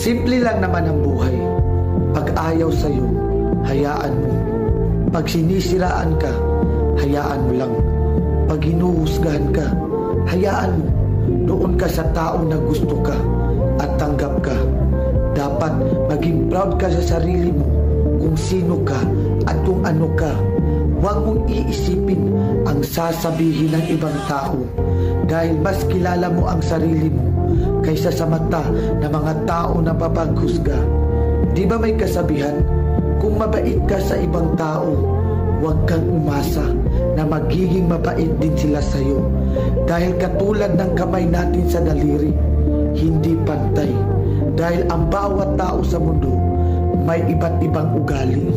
Simple lang naman ang buhay. Pag ayaw sa'yo, hayaan mo. Pag sinisiraan ka, hayaan mo lang. Pag hinuhusgahan ka, hayaan mo. Doon ka sa tao na gusto ka at tanggap ka. Dapat maging proud ka sa sarili mo kung sino ka at kung ano ka. Huwag mong iisipin ang sasabihin ng ibang tao dahil mas kilala mo ang sarili mo kaysa sa mata ng mga tao na papaghusga. Di ba may kasabihan? Kung mabait ka sa ibang tao, huwag kang umasa na magiging mabait din sila sa iyo. Dahil katulad ng kamay natin sa daliri, hindi pantay. Dahil ang bawat tao sa mundo may iba't ibang ugali.